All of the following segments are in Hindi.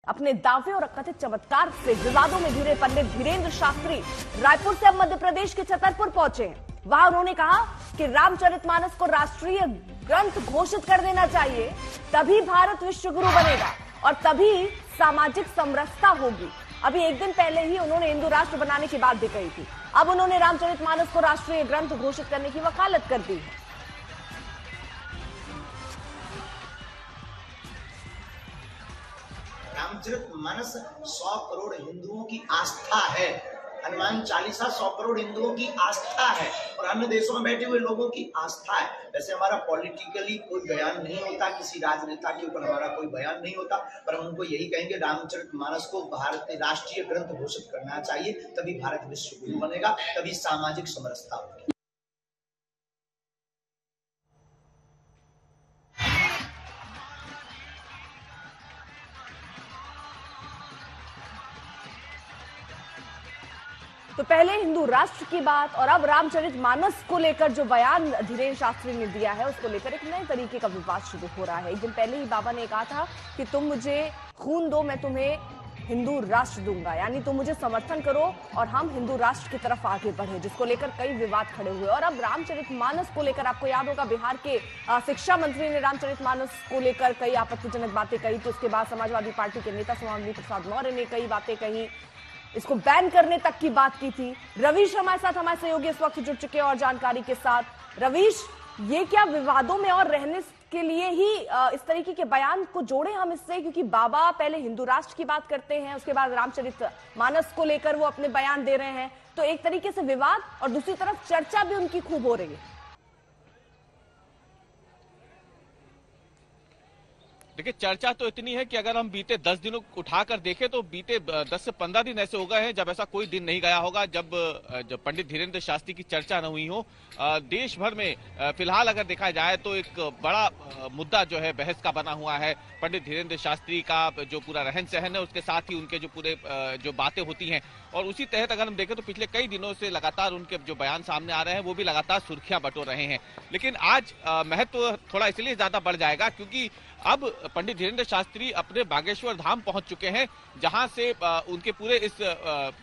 अपने दावे और कथित चमत्कार से विवादों में घिरे पंडित धीरेन्द्र शास्त्री रायपुर से अब मध्य प्रदेश के छतरपुर पहुंचे हैं। वहां उन्होंने कहा कि रामचरितमानस को राष्ट्रीय ग्रंथ घोषित कर देना चाहिए, तभी भारत विश्व गुरु बनेगा और तभी सामाजिक समरसता होगी। अभी एक दिन पहले ही उन्होंने हिंदू राष्ट्र बनाने की बात भी कही थी। अब उन्होंने रामचरितमानस को राष्ट्रीय ग्रंथ घोषित करने की वकालत कर दी है। रामचरितमानस 100 करोड़ हिंदुओं की आस्था है। हनुमान चालीसा 100 करोड़ हिंदुओं की आस्था है और अन्य देशों में बैठे हुए लोगों की आस्था है। वैसे हमारा पॉलिटिकली कोई बयान नहीं होता, किसी राजनेता के ऊपर हमारा कोई बयान नहीं होता, पर हम उनको यही कहेंगे रामचरितमानस को भारत में राष्ट्रीय ग्रंथ घोषित करना चाहिए, तभी भारत विश्व गुरु बनेगा, तभी सामाजिक समरसता होगी। तो पहले हिंदू राष्ट्र की बात और अब रामचरितमानस को लेकर जो बयान धीरेन्द्र शास्त्री ने दिया है उसको लेकर एक नए तरीके का विवाद शुरू हो रहा है। एक दिन पहले ही बाबा ने कहा था कि तुम मुझे खून दो, मैं तुम्हें हिंदू राष्ट्र दूंगा, यानी तुम मुझे समर्थन करो और हम हिंदू राष्ट्र की तरफ आगे बढ़े, जिसको लेकर कई विवाद खड़े हुए। और अब रामचरितमानस को लेकर आपको याद होगा बिहार के शिक्षा मंत्री ने रामचरितमानस को लेकर कई आपत्तिजनक बातें कही, तो उसके बाद समाजवादी पार्टी के नेता स्वामी प्रसाद मौर्य ने कई बातें कही, इसको बैन करने तक की बात की थी। रवीश हमारे साथ, हमारे सहयोगी इस वक्त जुड़ चुके हैं और जानकारी के साथ। रवीश, ये क्या विवादों में और रहने के लिए ही इस तरीके के बयान को जोड़े हम इससे, क्योंकि बाबा पहले हिंदू राष्ट्र की बात करते हैं, उसके बाद रामचरितमानस को लेकर वो अपने बयान दे रहे हैं, तो एक तरीके से विवाद और दूसरी तरफ चर्चा भी उनकी खूब हो रही है। देखिए, चर्चा तो इतनी है कि अगर हम बीते 10 दिनों उठाकर देखें तो बीते 10 से 15 दिन ऐसे हो गए हैं जब ऐसा कोई दिन नहीं गया होगा जब पंडित धीरेन्द्र शास्त्री की चर्चा न हुई हो। देश भर में फिलहाल अगर देखा जाए तो एक बड़ा मुद्दा जो है बहस का बना हुआ है। पंडित धीरेन्द्र शास्त्री का जो पूरा रहन सहन है, उसके साथ ही उनके जो पूरे जो बातें होती हैं, और उसी तहत अगर हम देखें तो पिछले कई दिनों से लगातार उनके जो बयान सामने आ रहे हैं वो भी लगातार सुर्खियां बटोर रहे हैं। लेकिन आज महत्व थोड़ा इसलिए ज्यादा बढ़ जाएगा क्योंकि अब पंडित धीरेन्द्र शास्त्री अपने बागेश्वर धाम पहुंच चुके हैं, जहां से उनके पूरे इस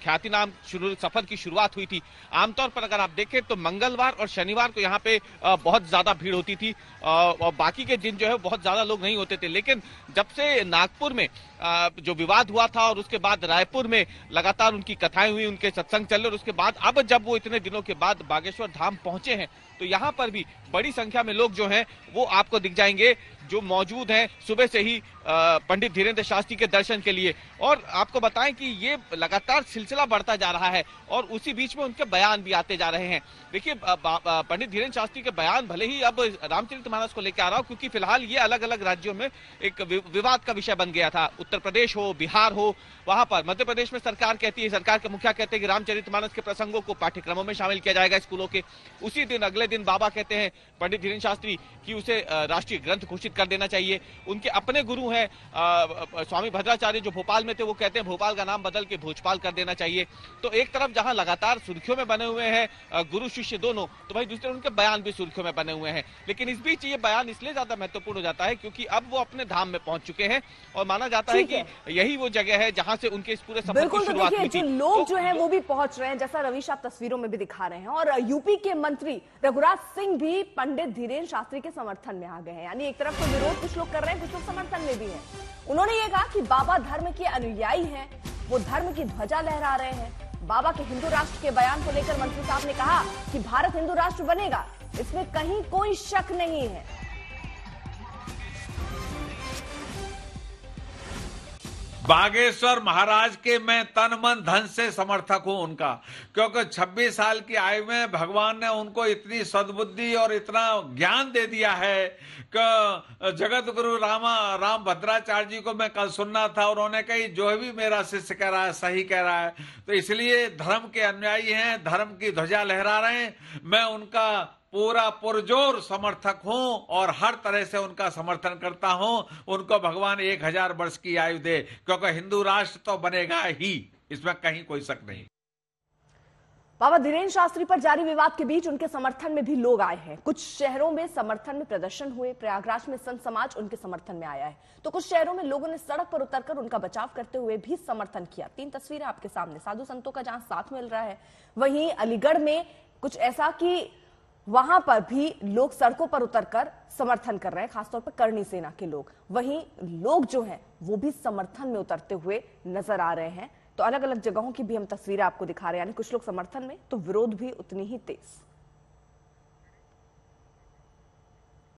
ख्याति नाम सफर की शुरुआत हुई थी। आमतौर पर अगर आप देखें तो मंगलवार और शनिवार को यहाँ पे बहुत ज्यादा भीड़ होती थी और बाकी के दिन जो है बहुत ज्यादा लोग नहीं होते थे। लेकिन जब से नागपुर में जो विवाद हुआ था और उसके बाद रायपुर में लगातार उनकी कथाएं हुई, उनके सत्संग चले, और उसके बाद अब जब वो इतने दिनों के बाद बागेश्वर धाम पहुंचे हैं तो यहाँ पर भी बड़ी संख्या में लोग जो हैं वो आपको दिख जाएंगे जो मौजूद हैं सुबह से ही पंडित धीरेन्द्र शास्त्री के दर्शन के लिए। और आपको बताएं कि ये लगातार सिलसिला बढ़ता जा रहा है और उसी बीच में उनके बयान भी आते जा रहे हैं। देखिए, पंडित धीरेन्द्र शास्त्री के बयान भले ही अब रामचरितमानस को लेकर आ रहा हो, क्योंकि फिलहाल ये अलग अलग राज्यों में एक विवाद का विषय बन गया था। उत्तर प्रदेश हो, बिहार हो, वहां पर मध्य प्रदेश में सरकार कहती है, सरकार के मुखिया कहते हैं कि रामचरितमानस के प्रसंगों को पाठ्यक्रमों में शामिल किया जाएगा स्कूलों के। उसी दिन अगले दिन बाबा कहते हैं पंडित धीरेन्द्र शास्त्री कि उसे राष्ट्रीय ग्रंथ घोषित कर देना चाहिए। उनके अपने गुरु हैं स्वामी भद्राचार्य जो भोपाल में थे, वो कहते हैं भोपाल का नाम बदल के भोजपाल कर देना चाहिए। तो एक तरफ जहां लगातार सुर्खियों में बने हुए हैं गुरु शिष्य दोनों, तो वहीं दूसरे उनके बयान भी सुर्खियों में बने हुए हैं। लेकिन इस बीच ये बयान इसलिए ज्यादा महत्वपूर्ण हो जाता है क्योंकि अब वो अपने धाम में पहुंच चुके हैं और माना जाता है कि यही वो जगह है जहां से उनके इस पूरे सफर की शुरुआत हुई थी। लोग जो है वो भी पहुंच रहे हैं, जैसा रवीश आप तस्वीरों में भी दिखा रहे हैं, और यूपी के मंत्री रघुराज सिंह भी पंडित धीरेन्द्र शास्त्री के समर्थन में आ गए हैं। यानी एक तरफ तो विरोध कुछ लोग कर रहे हैं, कुछ लोग समर्थन में भी हैं। उन्होंने ये कहा कि बाबा धर्म के अनुयायी हैं, वो धर्म की ध्वजा लहरा रहे हैं। बाबा के हिंदू राष्ट्र के बयान को लेकर मंत्री साहब ने कहा कि भारत हिंदू राष्ट्र बनेगा, इसमें कहीं कोई शक नहीं है। बागेश्वर महाराज के मैं तन मन धन से समर्थक हूं उनका, क्योंकि 26 साल की आयु में भगवान ने उनको इतनी सद्बुद्धि और इतना ज्ञान दे दिया है कि जगत गुरु राम भद्राचार्य जी को मैं कल सुनना था, उन्होंने कही जो भी मेरा शिष्य कह रहा है सही कह रहा है। तो इसलिए धर्म के अनुयायी हैं, धर्म की ध्वजा लहरा रहे हैं, मैं उनका पूरा पुरजोर समर्थक हूं और हर तरह से उनका समर्थन करता हूं। उनको भगवान 1000 वर्ष की आयु दे, क्योंकि हिंदू राष्ट्र तो बनेगा ही, इसमें कहीं कोई शक नहीं। बाबा धीरेन्द्र शास्त्री पर जारी विवाद के बीच उनके समर्थन में भी लोग आए हैं। कुछ शहरों में समर्थन में प्रदर्शन हुए। प्रयागराज में संत समाज उनके समर्थन में आया है, तो कुछ शहरों में लोगों ने सड़क पर उतरकर उनका बचाव करते हुए भी समर्थन किया। 3 तस्वीरें आपके सामने, साधु संतों का जहां साथ मिल रहा है, वहीं अलीगढ़ में कुछ ऐसा कि वहां पर भी लोग सड़कों पर उतरकर समर्थन कर रहे हैं, खासतौर पर करणी सेना के लोग। वहीं लोग जो हैं वो भी समर्थन में उतरते हुए नजर आ रहे हैं। तो अलग अलग जगहों की भी हम तस्वीरें आपको दिखा रहे हैं, यानी कुछ लोग समर्थन में तो विरोध भी उतनी ही तेज।